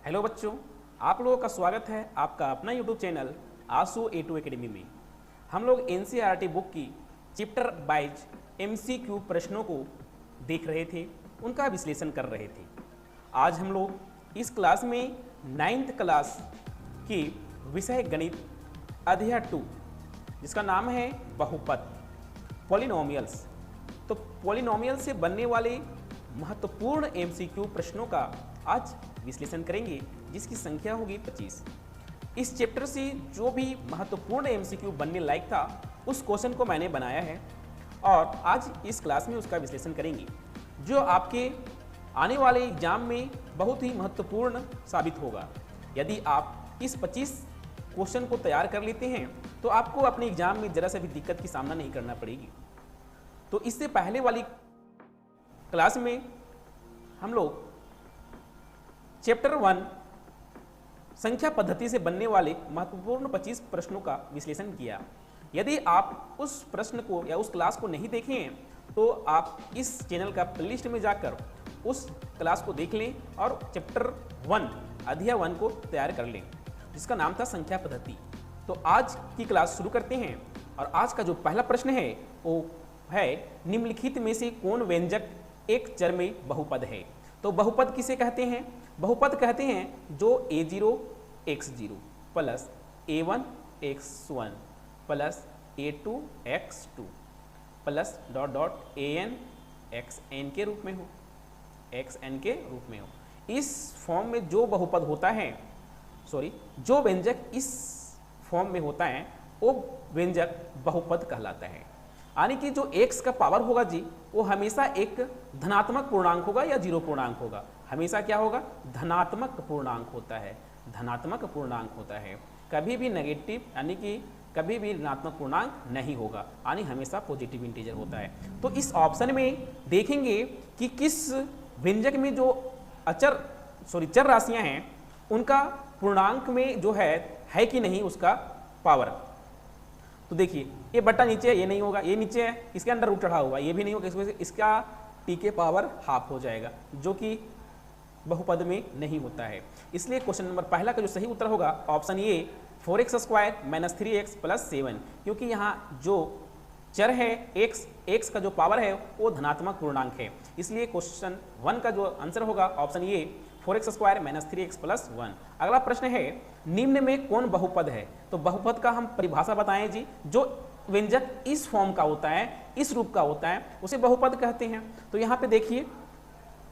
Hello बच्चों, आप लोगों का स्वागत है आपका अपना यूट्यूब चैनल आसू A2 एकेडमी में। हम लोग एनसीईआरटी बुक की चैप्टर वाइज एमसीक्यू प्रश्नों को देख रहे थे, उनका विश्लेषण कर रहे थे। आज हम लोग इस क्लास में 9th क्लास की विषय गणित अध्याय 2 जिसका नाम है बहुपद पॉलिनोमियल्स। तो पॉलिनोमियल से बनने वाले महत्वपूर्ण एमसीक्यू प्रश्नों का आज विश्लेषण करेंगे, जिसकी संख्या होगी 25। इस चैप्टर से जो भी महत्वपूर्ण एमसीक्यू बनने लायक था उस क्वेश्चन को मैंने बनाया है और आज इस क्लास में उसका विश्लेषण करेंगे, जो आपके आने वाले एग्जाम में बहुत ही महत्वपूर्ण साबित होगा। यदि आप इस 25 क्वेश्चन को तैयार कर लेते हैं तो आपको अपने एग्जाम में जरा सा भी दिक्कत की सामना नहीं करना पड़ेगी। तो इससे पहले वाली क्लास में हम लोग चैप्टर 1 संख्या पद्धति से बनने वाले महत्वपूर्ण 25 प्रश्नों का विश्लेषण किया। यदि आप उस प्रश्न को या उस क्लास को नहीं देखे हैं तो आप इस चैनल का प्लेलिस्ट में जाकर उस क्लास को देख लें और चैप्टर 1 अध्याय 1 को तैयार कर लें, जिसका नाम था संख्या पद्धति। तो आज की क्लास शुरू करते हैं और आज का जो पहला प्रश्न है वो है, निम्नलिखित में से कौन व्यंजक एक चर में बहुपद है? तो बहुपद किसे कहते हैं? बहुपद कहते हैं जो a0 x0 plus a1 x1 plus a2 x2 plus dot dot an xn के रूप में हो, xn के रूप में हो। इस फॉर्म में जो बहुपद होता है, जो व्यंजक इस फॉर्म में होता है वो व्यंजक बहुपद कहलाता है। यानी कि जो x का पावर होगा जी, वो हमेशा एक धनात्मक पूर्णांक होगा या जीरो पूर्णांक होगा। हमेशा क्या होगा? धनात्मक पूर्णांक होता है, धनात्मक पूर्णांक होता है। कभी भी नेगेटिव यानी कि कभी भी ऋणात्मक पूर्णांक नहीं होगा, यानी हमेशा पॉजिटिव इंटीजर होता है। तो इस ऑप्शन में देखेंगे कि किस व्यंजक में जो चर राशियां हैं उनका पूर्णांक में जो है कि नहीं उसका पावर। तो देखिए, ये बट्टा नीचे है, ये नहीं होगा, ये नीचे है, इसके अंडर रूट चढ़ा हुआ, ये भी नहीं होगा, इस वजह से इसका टी के पावर हाफ हो जाएगा, जो कि बहुपद में नहीं होता है। इसलिए क्वेश्चन नंबर पहला का जो सही उत्तर होगा ऑप्शन ए 4x² - 3x + 7, क्योंकि यहाँ जो चर है x का जो पावर है वो धनात्मक पूर्णांक है। इसलिए क्वेश्चन 1 का जो आंसर होगा ऑप्शन ए 4x² - 3x + 1। अगला प्रश्न है, निम्न में कौन बहुपद है? तो बहुपद का हम परिभाषा बताएं जी, जो व्यंजक इस फॉर्म का होता है, इस रूप का होता है, उसे बहुपद कहते हैं। तो यहाँ पे देखिए,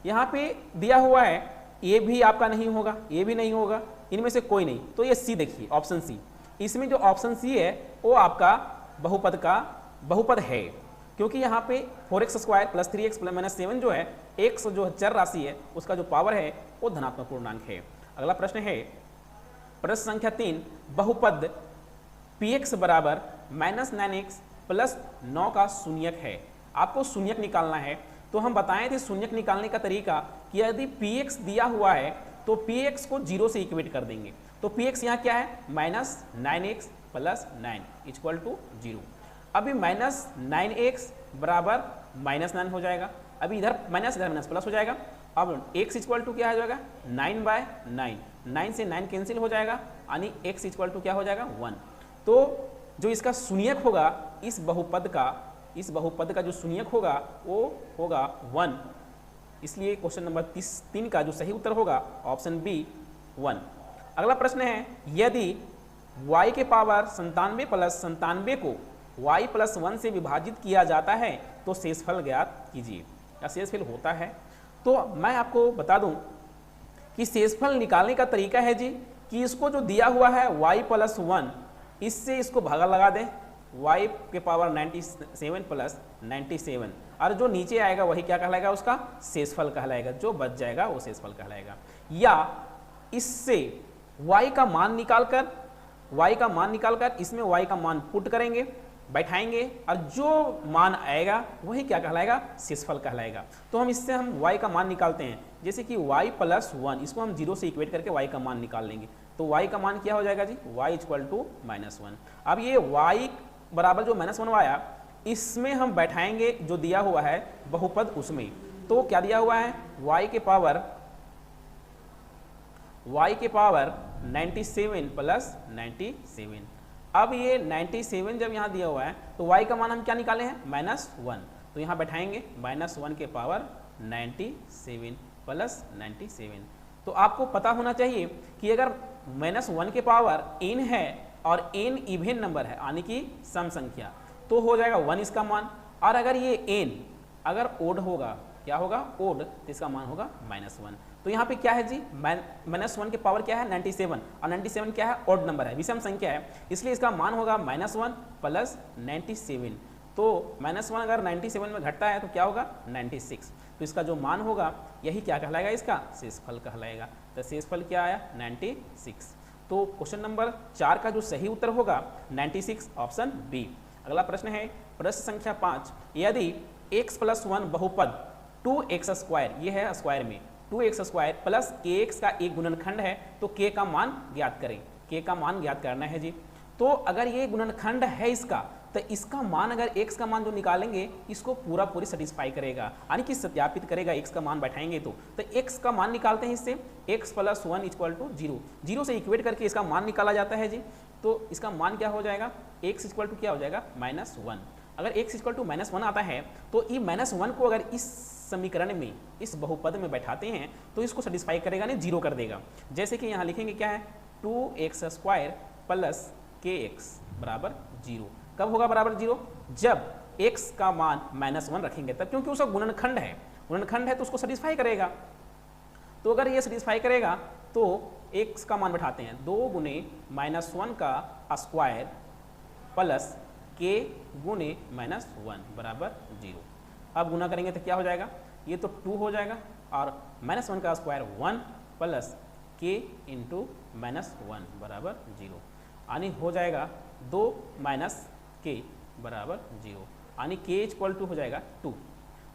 यहाँ पे दिया हुआ है, ये भी आपका नहीं होगा, ये भी नहीं होगा, इनमें से कोई नहीं। तो ये सी देखिए, ऑप्शन सी, इसमें जो ऑप्शन सी है वो आपका बहुपद का बहुपद है, क्योंकि यहाँ पे 4x² + 3x - 7 जो है, x जो चर राशि है उसका जो पावर है वो धनात्मक पूर्णांक है। अगला प्रश्न है, प्रश्न संख्या 3, बहुपद px बराबर -9x + 9 का शून्यक है। आपको शून्यक निकालना है। तो हम बताए थे शून्यक निकालने का तरीका कि यदि px दिया हुआ है तो px को 0 से इक्वेट कर देंगे। तो px यहाँ क्या है? -9x + 9 = 0। अभी -9x बराबर -9 हो जाएगा, अभी इधर माइनस इधर माइनस प्लस हो जाएगा। अब x = क्या हो जाएगा? 9/9, 9 से 9 कैंसिल हो जाएगा, यानी x = क्या हो जाएगा? 1। तो जो इसका शून्यक होगा इस बहुपद का जो शून्यक होगा वो होगा 1। इसलिए क्वेश्चन नंबर 3 का जो सही उत्तर होगा ऑप्शन बी 1। अगला प्रश्न है, यदि y के पावर 97 + 97 को y + 1 से विभाजित किया जाता है तो शेषफल ज्ञात कीजिए। या शेषफल होता है? तो मैं आपको बता दूं कि शेषफल निकालने का तरीका है जी कि इसको जो दिया हुआ है y + 1, इससे इसको भागा लगा दें, y के पावर 97 + 97, और जो नीचे आएगा वही क्या कहलाएगा? उसका शेषफल कहलाएगा। जो बच जाएगा वो शेषफल कहलाएगा। या इससे y का मान निकालकर इसमें y का मान पुट करेंगे, बैठाएंगे, और जो मान आएगा वही क्या कहलाएगा? शेषफल कहलाएगा। तो हम इससे y का मान निकालते हैं, जैसे कि y + 1, इसको हम 0 से इक्वेट करके y का मान निकाल लेंगे। तो y का मान क्या हो जाएगा जी? y = -1। अब ये y बराबर जो -1 आया, इसमें हम बैठाएंगे जो दिया हुआ है बहुपद उसमें। तो क्या दिया हुआ है? y के पावर y के पावर 97 प्लस 97। अब ये 97 जब यहाँ दिया हुआ है तो y का मान हम क्या निकाले हैं, -1, तो यहाँ बैठाएंगे -1 के पावर 97 प्लस 97। तो आपको पता होना चाहिए कि अगर -1 के पावर n है और n इवन नंबर है यानी कि सम संख्या, तो हो जाएगा 1 इसका मान। और अगर ये n अगर ओड होगा, क्या होगा, ओड, तो इसका मान होगा -1। तो यहाँ पे क्या है जी, -1 के पावर क्या है 97, और 97 क्या है, ओड नंबर है, विषम संख्या है, इसलिए इसका मान होगा -1 प्लस 97। तो -1 अगर 97 में घटता है तो क्या होगा 96। तो इसका जो मान होगा यही क्या कहलाएगा, इसका शेषफल कहलाएगा। तो शेषफल क्या आया 96। तो क्वेश्चन नंबर 4 का जो सही उत्तर होगा 96, ऑप्शन बी। अगला प्रश्न है प्रश्न संख्या 5, यदि x + 1 बहुपद 2x², ये है स्क्वायर में 2x² प्लस kx का एक गुणनखंड है तो k का मान ज्ञात करें। k का मान ज्ञात करना है जी। तो अगर ये गुणनखंड है इसका, तो इसका मान अगर x का मान जो निकालेंगे इसको पूरी सेटिस्फाई करेगा, यानी कि सत्यापित करेगा। x का मान बैठाएंगे तो x का मान निकालते हैं इससे, x + 1 = 0, 0 से इक्वेट करके इसका मान निकाला जाता है जी। तो इसका मान क्या हो जाएगा, x = क्या हो जाएगा -1। अगर x = -1 आता है तो ये -1 को अगर इस समीकरण में, इस बहुपद में बैठाते हैं तो इसको सेटिस्फाई करेगा, नहीं 0 कर देगा। जैसे कि यहाँ लिखेंगे क्या है, 2x² प्लस kx बराबर 0। कब होगा बराबर 0, जब x का मान -1 रखेंगे तब, क्योंकि उसका गुणनखंड है, गुणनखंड है तो उसको सेटिस्फाई करेगा। तो अगर ये सेटिस्फाई करेगा तो x का मान बैठाते हैं, 2 गुने -1 का स्क्वायर प्लस k गुने -1 बराबर 0। अब गुना करेंगे तो क्या हो जाएगा, ये तो 2 हो जाएगा, और -1 का स्क्वायर 1 प्लस k × -1 बराबर 0, यानी हो जाएगा 2 - k बराबर 0, यानी k = हो जाएगा 2।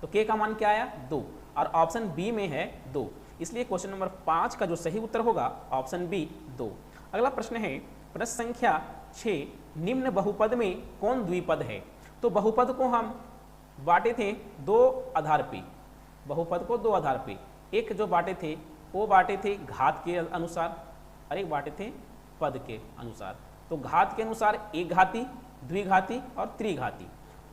तो k का मान क्या आया 2, और ऑप्शन बी में है 2, इसलिए क्वेश्चन नंबर 5 का जो सही उत्तर होगा ऑप्शन बी 2। अगला प्रश्न है प्रश्न संख्या 6, निम्न बहुपद में कौन द्विपद है। तो बहुपद को हम बांटे थे 2 आधार पे, बहुपद को 2 आधार पे, एक जो बांटे थे वो बांटे थे घात के अनुसार और एक बांटे थे पद के अनुसार। तो घात के अनुसार एक घाती, द्विघाती और त्रिघाती,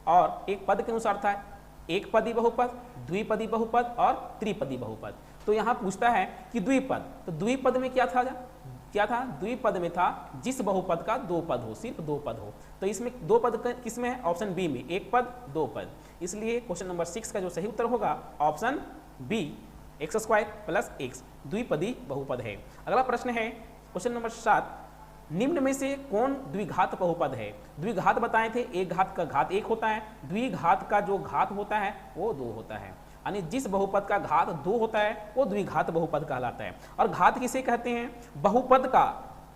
और एक पद के अनुसार था एक पदी बहुपद, द्विपदी बहुपद और त्रिपदी बहुपद। तो यहाँ पूछता है कि द्विपद, तो द्विपद में क्या था, द्विपद में था जिस बहुपद का 2 पद हो, सिर्फ 2 पद हो। तो इसमें 2 पद किसमें है, ऑप्शन बी में, एक पद 2 पद। इसलिए क्वेश्चन नंबर 6 का जो सही उत्तर होगा option B, x² plus x, द्विपदी बहुपद है। अगला प्रश्न है क्वेश्चन नंबर 7, निम्न में से कौन द्विघात बहुपद है। द्विघात बताए थे, एक घात का घात 1 होता है, द्विघात का जो घात होता है वो 2 होता है, यानी जिस बहुपद का घात 2 होता है वो द्विघात बहुपद कहलाता है। और घात किसे कहते हैं, बहुपद का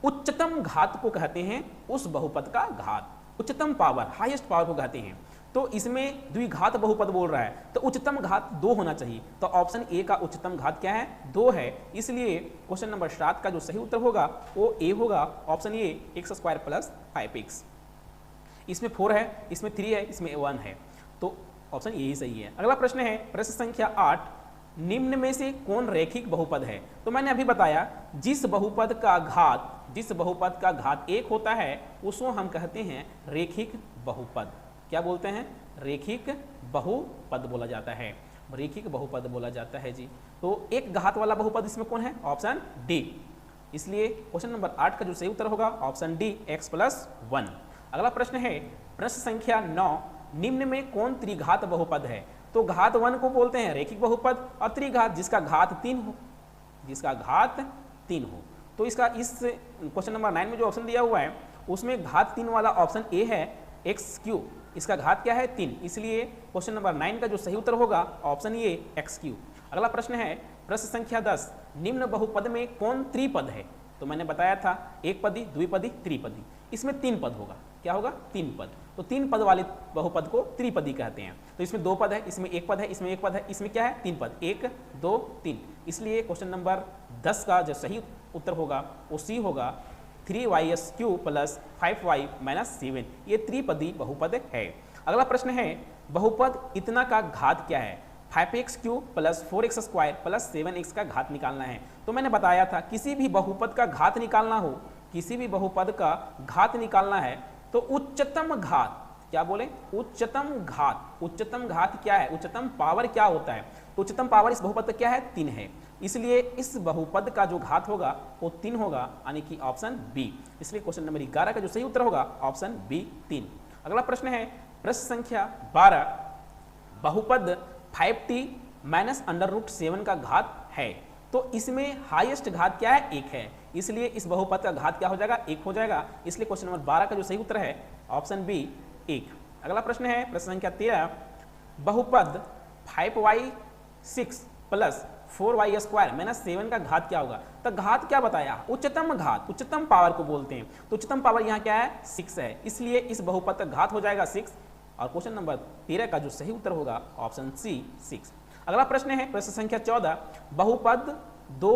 उच्चतम घात को कहते हैं, उस बहुपद का घात, उच्चतम पावर, हाईएस्ट पावर को कहते हैं। तो इसमें द्विघात बहुपद बोल रहा है तो उच्चतम घात 2 होना चाहिए। तो ऑप्शन ए का उच्चतम घात क्या है, 2 है। इसलिए क्वेश्चन नंबर 7 का जो सही उत्तर होगा वो ए होगा, option A, x² plus 5x। इसमें 4 है, इसमें 3 है, इसमें 1 है, तो ऑप्शन यही सही है। अगला प्रश्न है प्रश्न संख्या 8, निम्न में से कौन रैखिक बहुपद है। तो मैंने अभी बताया जिस बहुपद का घात 1 होता है उसको हम कहते हैं रैखिक बहुपद। क्या बोलते हैं, रैखिक बहुपद बोला जाता है, रैखिक बहुपद बोला जाता है जी। तो एक घात वाला बहुपद इसमें कौन है, ऑप्शन डी। इसलिए क्वेश्चन नंबर 8 का जो सही उत्तर होगा ऑप्शन डी, x+1। अगला प्रश्न है प्रश्न संख्या 9, निम्न में कौन त्रिघात बहुपद है। तो घात 1 को बोलते हैं रैखिक बहुपद, और त्रिघात जिसका घात 3 हो, जिसका घात 3 हो। तो इसका इस क्वेश्चन नंबर 9 में जो ऑप्शन दिया हुआ है उसमें घात 3 वाला ऑप्शन ए है, x3, इसका घात क्या है 3, इसलिए क्वेश्चन नंबर 9 का जो सही उत्तर होगा ऑप्शन ए, x3। अगला प्रश्न है प्रश्न संख्या 10, निम्न बहुपद में कौन त्रिपद है। तो मैंने बताया था एक पदी, द्विपदी, त्रिपदी, इसमें 3 पद होगा, क्या होगा 3 पद। तो 3 पद वाले बहुपद को त्रिपदी कहते हैं। तो इसमें 2 पद है, इसमें 1 पद है, इसमें 1 पद है, इसमें क्या है 3 पद, 1 2 3। इसलिए क्वेश्चन नंबर 10 का जो सही उत्तर होगा वो सी होगा, 3y³ प्लस 5y - 7, ये त्रिपदी बहुपद है। अगला प्रश्न है बहुपद इतना का घात क्या है। 5x cube plus 4x square plus 7x का घात निकालना है। तो मैंने बताया था किसी भी बहुपद का घात निकालना हो, किसी भी बहुपद का घात निकालना है तो उच्चतम घात, क्या बोले, उच्चतम घात। उच्चतम घात क्या है, उच्चतम पावर क्या होता है, तो उच्चतम पावर इस बहुपद का क्या है, 3 है। इसलिए इस बहुपद का जो घात होगा वो 3 होगा, यानी कि ऑप्शन बी। इसलिए क्वेश्चन नंबर 11 का जो सही उत्तर होगा ऑप्शन बी 3। अगला प्रश्न है प्रश्न संख्या 12, बहुपद 5t माइनस √7 का घात है। तो इसमें हाईएस्ट घात क्या है, 1 है। इसलिए इस बहुपद का घात क्या हो जाएगा, 1 हो जाएगा। इसलिए क्वेश्चन नंबर 12 का जो सही उत्तर है ऑप्शन बी 1। अगला प्रश्न है प्रश्न संख्या 13, बहुपद 5y6 plus 4y square minus 7 का घात क्या होगा। तो घात क्या बताया, उच्चतम घात, उच्चतम पावर को बोलते हैं। तो उच्चतम पावर यहाँ क्या है, 6 है। इसलिए इस बहुपद का घात हो जाएगा 6 और क्वेश्चन नंबर 13 का जो सही उत्तर होगा ऑप्शन सी 6। अगला प्रश्न है प्रश्न संख्या 14, बहुपद 2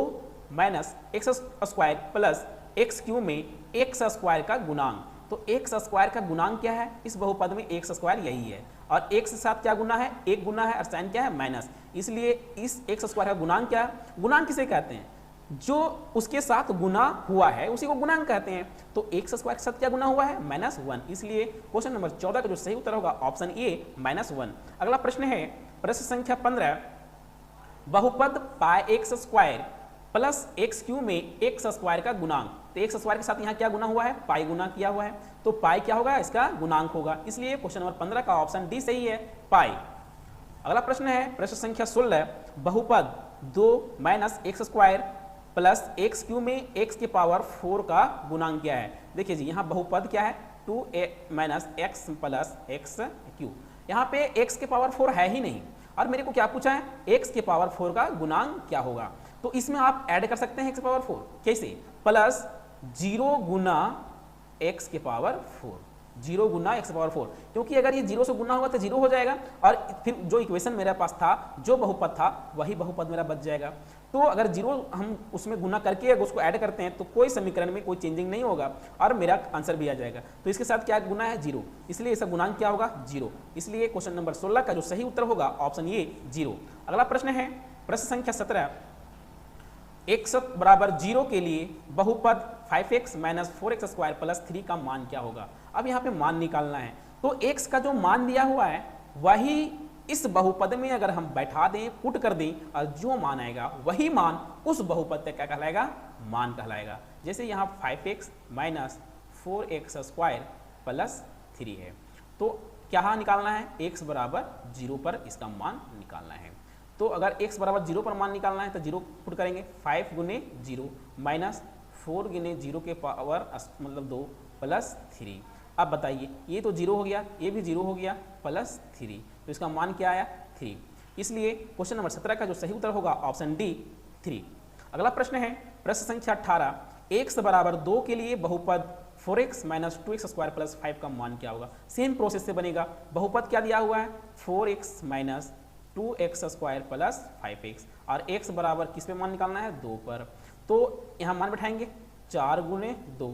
minus x square plus x cube में एक्स स्क्वायर का गुणांक। तो एक्स स्क्वायर का गुणांक क्या है, इस बहुपद में एक्स स्क्वायर यही है और एक्स के साथ क्या गुना है, 1 गुना है और साइन क्या है, माइनस। इसलिए इस एक्स स्क्वायर का गुणांक क्या है, गुणांक किसे कहते हैं, जो उसके साथ गुना हुआ है उसी को गुणांक कहते हैं। तो एक्स स्क्वायर के साथ क्या गुना हुआ है, -1। इसलिए क्वेश्चन नंबर 14 का जो सही उत्तर होगा ऑप्शन ए -1। अगला प्रश्न है प्रश्न संख्या 15, बहुपद πx square plus x cube में एक्स स्क्वायर का गुणांक। तो एक्स स्क्वायर के साथ यहाँ क्या गुना हुआ है, पाई गुना किया हुआ है। तो पाई क्या होगा, इसका गुणांक होगा। इसलिए क्वेश्चन नंबर 15 का ऑप्शन डी सही है, पाई। अगला प्रश्न है प्रश्न संख्या 16, बहुपद 2 minus x square plus x cube में एक्स के पावर 4 का गुणांक क्या है। देखिए जी, यहाँ बहुपद क्या है, 2 minus x plus x cube. यहाँ पे एक्स के पावर 4 है ही नहीं और मेरे को क्या पूछा है, एक्स के पावर 4 का गुणांक क्या होगा। तो इसमें आप ऐड कर सकते हैं एक्स के पावर 4, कैसे, प्लस 0 गुना एक्स के पावर 4, 0 गुना एक्स पावर 4, क्योंकि अगर ये 0 से गुना होगा तो 0 हो जाएगा और फिर जो इक्वेशन मेरे पास था, जो बहुपद था, वही बहुपद मेरा बच जाएगा। तो अगर 0 हम उसमें गुना करके अगर उसको ऐड करते हैं तो कोई समीकरण में कोई चेंजिंग नहीं होगा और मेरा आंसर भी आ जाएगा। तो इसके साथ क्या गुना है, 0, इसलिए इसका गुणांक क्या होगा, 0। इसलिए क्वेश्चन नंबर 16 का जो सही उत्तर होगा ऑप्शन ए 0। अगला प्रश्न है प्रश्न संख्या 17, x बराबर 0 के लिए बहुपद 5x minus 4x square plus 3 का मान क्या होगा। अब यहाँ पे मान निकालना है। तो x का जो मान दिया हुआ है वही इस बहुपद में अगर हम बैठा दें, पुट कर दें और जो मान आएगा वही मान उस बहुपद का क्या कहलाएगा, मान कहलाएगा। जैसे यहाँ 5x minus 4x square plus 3 है, तो क्या निकालना है, x बराबर 0 पर इसका मान निकालना है। तो अगर x बराबर 0 पर मान निकालना है तो 0 पुट करेंगे, 5 गुने 0 माइनस 4 गुने 0 के पावर मतलब 2 प्लस 3। अब बताइए, ये तो 0 हो गया, ये भी 0 हो गया, प्लस 3, तो इसका मान क्या आया, 3। इसलिए क्वेश्चन नंबर 17 का जो सही उत्तर होगा ऑप्शन डी 3। अगला प्रश्न है प्रश्न संख्या 18, x बराबर 2 के लिए बहुपद 4x minus 2x square plus 5 का मान क्या होगा। सेम प्रोसेस से बनेगा। बहुपद क्या दिया हुआ है, 4x minus 2x square plus 5x और x बराबर किस पे मान निकालना है, 2 पर। तो यहाँ मान बैठाएंगे, 4 गुने 2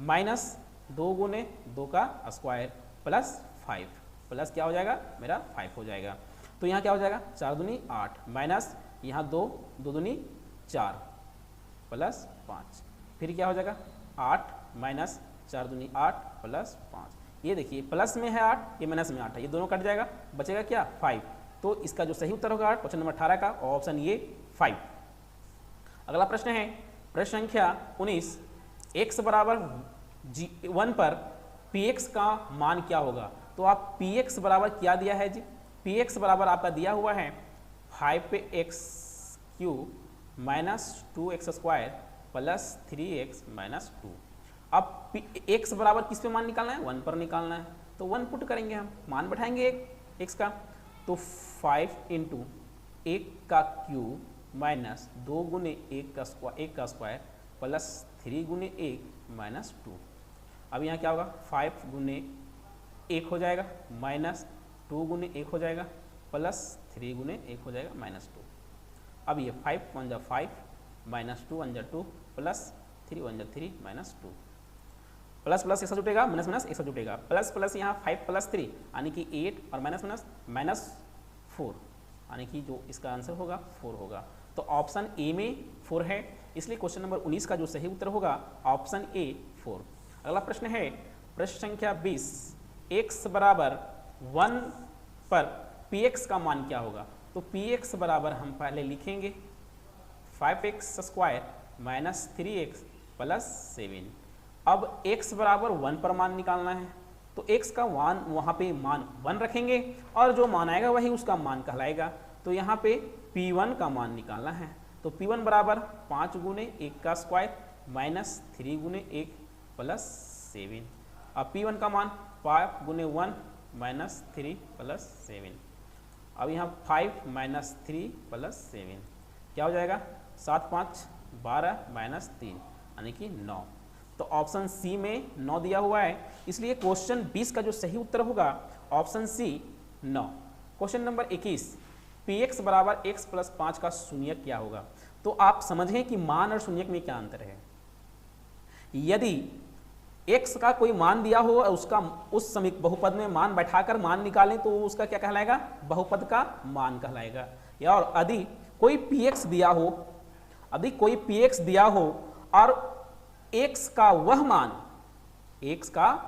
माइनस 2 गुने 2 का स्क्वायर प्लस 5, प्लस क्या हो जाएगा मेरा 5 हो जाएगा। तो यहाँ क्या हो जाएगा, 4 दूनी 8 माइनस यहाँ 2 दूनी 4 प्लस 5, फिर क्या हो जाएगा 8 माइनस 4 दूनी 8 प्लस 5। ये देखिए प्लस में है 8, ये माइनस में 8 है, ये दोनों कट जाएगा, बचेगा क्या 5। तो इसका जो सही उत्तर होगा क्वेश्चन नंबर 18 का ऑप्शन ये 5। अगला प्रश्न है प्रश्न संख्या 19, x बराबर 1 पर px का मान क्या होगा। तो आप px बराबर क्या दिया है जी, px बराबर आपका दिया हुआ है 5x cube minus 2x square plus 3x minus 2। अब x बराबर किस पे मान निकालना है, 1 पर निकालना है। तो 1 पुट करेंगे, हम मान बैठाएंगे x का। तो 5 इंटू 1 का क्यूब माइनस 2 गुने 1 का स्क्वायर प्लस 3 गुने 1 माइनस 2। अब यहाँ क्या होगा, 5 गुने 1 हो जाएगा माइनस 2 गुने 1 हो जाएगा प्लस 3 गुने 1 हो जाएगा माइनस 2। अब ये 5 1 जा 5 माइनस 2 1 जा 2 प्लस 3 1 जा 3 माइनस 2। प्लस प्लस एक साथ जुटेगा, माइनस माइनस एक साथ जुटेगा, प्लस प्लस यहाँ 5 प्लस 3 यानी कि 8 और माइनस माइनस माइनस 4 यानी कि जो इसका आंसर होगा 4 होगा। तो ऑप्शन ए में 4 है, इसलिए क्वेश्चन नंबर 19 का जो सही उत्तर होगा ऑप्शन ए 4। अगला प्रश्न है प्रश्न संख्या 20, x बराबर 1 पर px का मान क्या होगा। तो px बराबर हम पहले लिखेंगे 5x square minus 3x plus 7। अब x बराबर 1 पर मान निकालना है, तो x का मान वहाँ पे मान 1 रखेंगे और जो मान आएगा वही उसका मान कहलाएगा। तो यहाँ पे p1 का मान निकालना है, तो p1 बराबर 5 गुने 1 का स्क्वायर माइनस 3 गुने 1 प्लस 7। अब p1 का मान 5 गुने 1 माइनस 3 प्लस 7। अब यहाँ 5 माइनस 3 प्लस 7 क्या हो जाएगा, 7 5 12 माइनस 3 यानी कि 9। तो ऑप्शन सी में 9 दिया हुआ है, इसलिए क्वेश्चन 20 का जो सही उत्तर होगा option C 9। Question number 21, px बराबर x प्लस 5 का शून्यक क्या होगा। तो आप समझें कि मान और शून्यक में क्या अंतर है। यदि x का कोई मान दिया हो और उसका उस समीक बहुपद में मान बैठाकर मान निकालें तो उसका क्या कहलाएगा, बहुपद का मान कहलाएगा। या और यदि कोई px दिया हो, यदि कोई px दिया हो और x का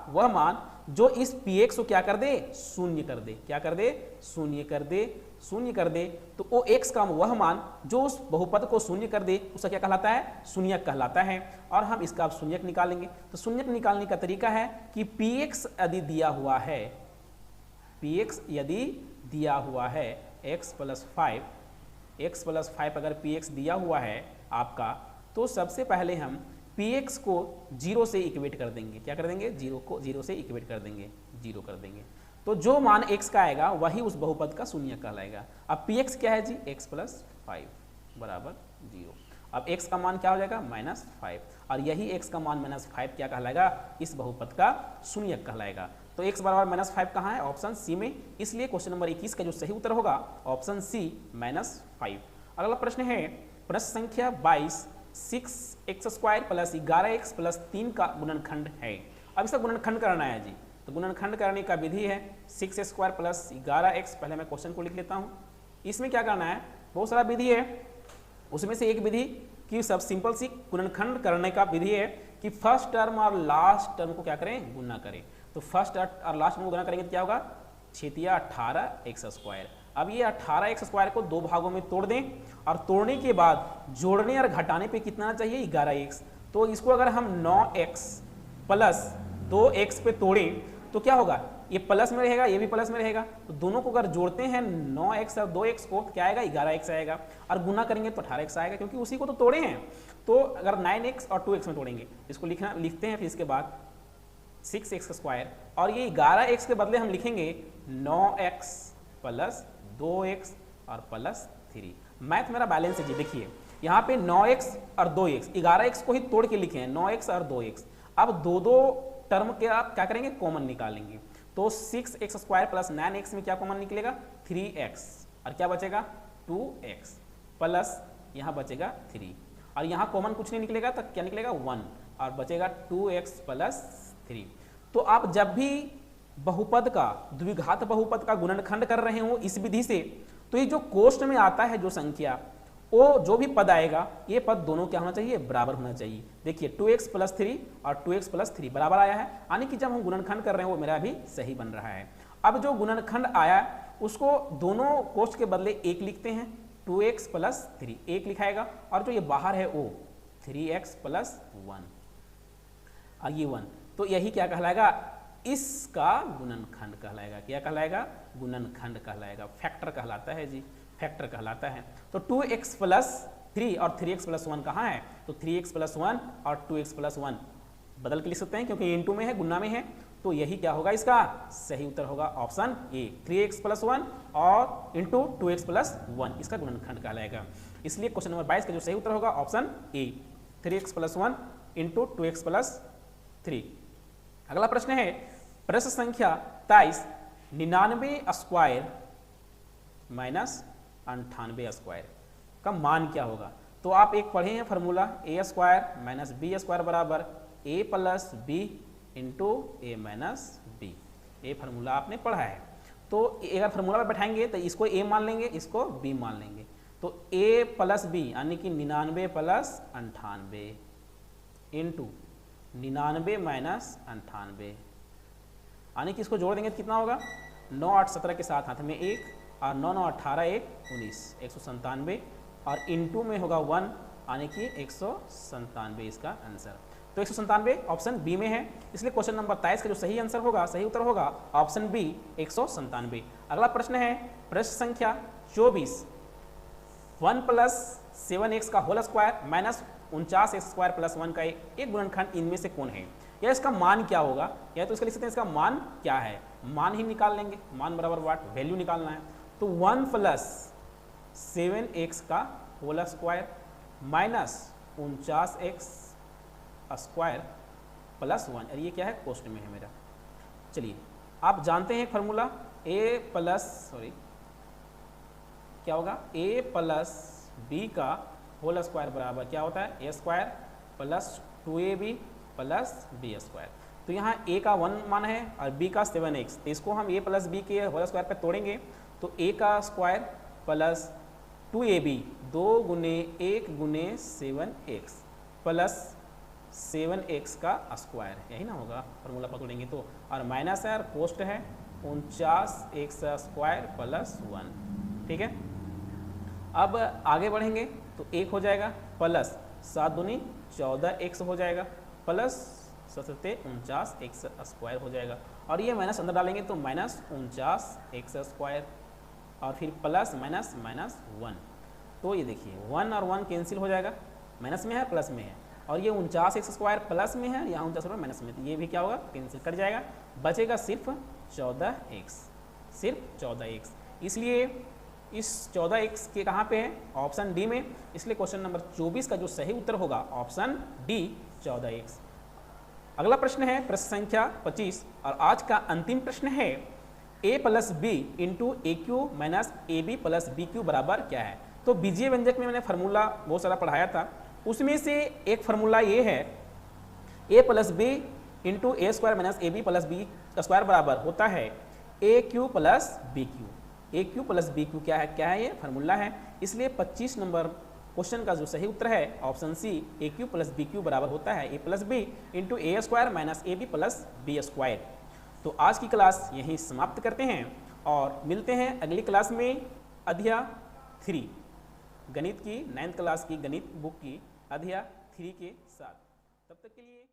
वह मान जो इस px को क्या कर दे, शून्य कर दे, क्या कर दे, शून्य कर दे, तो वो x का वह मान जो उस बहुपद को शून्य कर दे उसका क्या कहलाता है, शून्यक कहलाता है। और हम इसका अब शून्यक निकालेंगे। तो शून्यक निकालने का तरीका है कि px यदि दिया हुआ है, px यदि दिया हुआ है x प्लस 5 अगर px दिया हुआ है आपका, तो सबसे पहले हम px को 0 से इक्वेट कर देंगे। क्या कर देंगे, 0 को 0 से इक्वेट कर देंगे, 0 कर देंगे। तो जो मान x का आएगा वही उस बहुपद का शून्यक कहलाएगा। अब px क्या है जी, x प्लस 5 बराबर 0। अब x का मान क्या हो जाएगा, माइनस 5, और यही x का मान माइनस 5 क्या कहलाएगा, इस बहुपद का शून्यक कहलाएगा। तो x बराबर माइनस 5 कहाँ है, ऑप्शन सी में, इसलिए क्वेश्चन नंबर 21 का जो सही उत्तर होगा ऑप्शन सी माइनस 5। अगला प्रश्न है प्रश्न संख्या 22, 6x square plus 11x plus 3 का गुणनखंड है। अब इसका गुणनखंड करना है जी, तो गुणनखंड करने का विधि है 6 स्क्वायर प्लस 11x। पहले मैं क्वेश्चन को लिख लेता हूँ। इसमें क्या करना है, बहुत सारा विधि है, उसमें से एक विधि की सब सिंपल सी गुणनखंड करने का विधि है कि फर्स्ट टर्म और लास्ट टर्म को क्या करें, गुना करें। तो फर्स्ट और लास्ट टर्म को गुना करेंगे तो क्या होगा, 6×18x स्क्वायर। अब ये 18x स्क्वायर को 2 भागों में तोड़ दें और तोड़ने के बाद जोड़ने और घटाने पे कितना चाहिए, 11x। तो इसको अगर हम 9x प्लस 2x पे तोड़ें तो क्या होगा, ये प्लस में रहेगा, ये भी प्लस में रहेगा। तो दोनों को अगर जोड़ते हैं 9x और 2x को तो क्या आएगा, 11x आएगा, और गुना करेंगे तो 18x आएगा, क्योंकि उसी को तो तोड़े हैं। तो अगर 9x और 2x में तोड़ेंगे, इसको लिखते हैं, फिर इसके बाद 6x स्क्वायर, और ये 11x के बदले हम लिखेंगे 9x प्लस 2x और प्लस 3। मैथ मेरा बैलेंस है जी। देखिए यहाँ पे 9x और 2x, 11x को ही तोड़ के लिखे हैं, 9x और 2x। अब दो टर्म के आप क्या करेंगे, कॉमन निकालेंगे। तो 6x स्क्वायर प्लस 9x में क्या कॉमन निकलेगा, 3x, और क्या बचेगा 2x, प्लस यहाँ बचेगा 3, और यहाँ कॉमन कुछ नहीं निकलेगा तो क्या निकलेगा 1, और बचेगा 2x प्लस 3। तो आप जब भी बहुपद का, द्विघात बहुपद का गुणनखंड कर रहे हो इस विधि से, तो ये जो कोष्ठ में आता है जो संख्या, वो जो भी पद आएगा, ये पद दोनों क्या होना चाहिए, बराबर होना चाहिए। देखिए 2x प्लस 3 और 2x प्लस 3 बराबर आया है, यानी कि जब हम गुणनखंड कर रहे हैं वो मेरा भी सही बन रहा है। अब जो गुणनखंड आया उसको दोनों कोष्ठ के बदले 1 लिखते हैं, 2x प्लस 3 1 लिखाएगा, और जो ये बाहर है वो 3x प्लस 1, और ये 1, तो यही क्या कहलाएगा, इसका गुणनखंड कहलाएगा। क्या कहलाएगा, गुणनखंड कहलाएगा, फैक्टर कहलाता है जी, फैक्टर कहलाता है। तो 2x प्लस 3 और 3x प्लस 1 कहाँ है, तो 3x प्लस 1 और 2x प्लस 1 बदल के लिख सकते हैं, क्योंकि इनटू में है, गुणा में है। तो यही क्या होगा, इसका सही उत्तर होगा ऑप्शन ए, 3x प्लस 1 और इंटू 2x प्लस 1, इसका गुणनखंड कहलाएगा। इसलिए क्वेश्चन नंबर 22 का जो सही उत्तर होगा option A, 3x plus 1 into 2x plus 3। अगला प्रश्न है प्रश्न संख्या 23, 99 स्क्वायर माइनस 98 स्क्वायर का मान क्या होगा। तो आप एक पढ़े हैं फॉर्मूला, ए स्क्वायर माइनस बी स्क्वायर बराबर ए प्लस बी इंटू ए माइनस बी, ये फार्मूला आपने पढ़ा है। तो अगर फार्मूला पे बैठाएंगे तो इसको a मान लेंगे, इसको b मान लेंगे। तो a प्लस b यानी कि 99 प्लस 98 इंटू 99 माइनस 98 यानी कि इसको जोड़ देंगे तो कितना होगा, 9 8 17 के साथ हाथ में 1 और 9 9 18 1 19 197 और इंटू में होगा 1 यानी कि 197 इसका आंसर। तो 197 ऑप्शन बी में है, इसलिए क्वेश्चन नंबर 23 का जो सही आंसर होगा, सही उत्तर होगा ऑप्शन बी 197। अगला प्रश्न है प्रश्न संख्या 24, 1 प्लस 7x का whole square minus 49x square plus 1 का एक गुणनखंड इनमें से कौन है, या इसका मान क्या होगा, या तो इसका लिख सकते हैं इसका मान क्या है, मान ही निकाल लेंगे, मान बराबर वाट वैल्यू निकालना है। तो 1 प्लस 7x का whole square minus 49x square plus 1, और ये क्या है कोष्ट में है मेरा। चलिए आप जानते हैं फॉर्मूला क्या होगा, a प्लस बी का होल स्क्वायर बराबर क्या होता है, a square plus 2ab plus b square. तो यहाँ a का 1 मान है और b का 7x, तो इसको हम a प्लस b के होल स्क्वायर पे तोड़ेंगे तो a का स्क्वायर प्लस 2ab 2 गुने 1 गुने 7x प्लस 7x का स्क्वायर, यही ना होगा फॉर्मूला पर तोड़ेंगे तो, और माइनस है और पोस्ट है 49x स्क्वायर प्लस 1। ठीक है, अब आगे बढ़ेंगे तो 1 हो जाएगा प्लस 7 दूनी 14x हो जाएगा प्लस 49x स्क्वायर हो जाएगा, और ये माइनस अंदर डालेंगे तो माइनस 49x स्क्वायर और फिर प्लस माइनस माइनस 1। तो ये देखिए 1 और 1 कैंसिल हो जाएगा, माइनस में है प्लस में है, और ये 49x स्क्वायर प्लस में है, यहाँ 49 माइनस में, तो ये भी क्या होगा कैंसिल कर जाएगा, बचेगा सिर्फ 14x, सिर्फ 14x। इसलिए इस 14x के कहाँ पे है, ऑप्शन डी में, इसलिए क्वेश्चन नंबर 24 का जो सही उत्तर होगा ऑप्शन डी 14x। अगला प्रश्न है प्रश्न संख्या 25 और आज का अंतिम प्रश्न है a plus B into A cube minus A B plus B cube बराबर क्या है। तो बीजीय व्यंजक में मैंने फार्मूला बहुत सारा पढ़ाया था, उसमें से एक फार्मूला ये है a plus B into A square minus A B plus B square बराबर होता है A cube plus B cube. A cube plus B cube क्या है ये फार्मूला है, इसलिए 25 नंबर क्वेश्चन का जो सही उत्तर है option C a cube plus B cube बराबर होता है a plus B into A square minus A B plus B square. तो आज की क्लास यहीं समाप्त करते हैं और मिलते हैं अगली क्लास में अध्याय 3 गणित की 9th क्लास की गणित बुक की अध्याय 3 के साथ। तब तक के लिए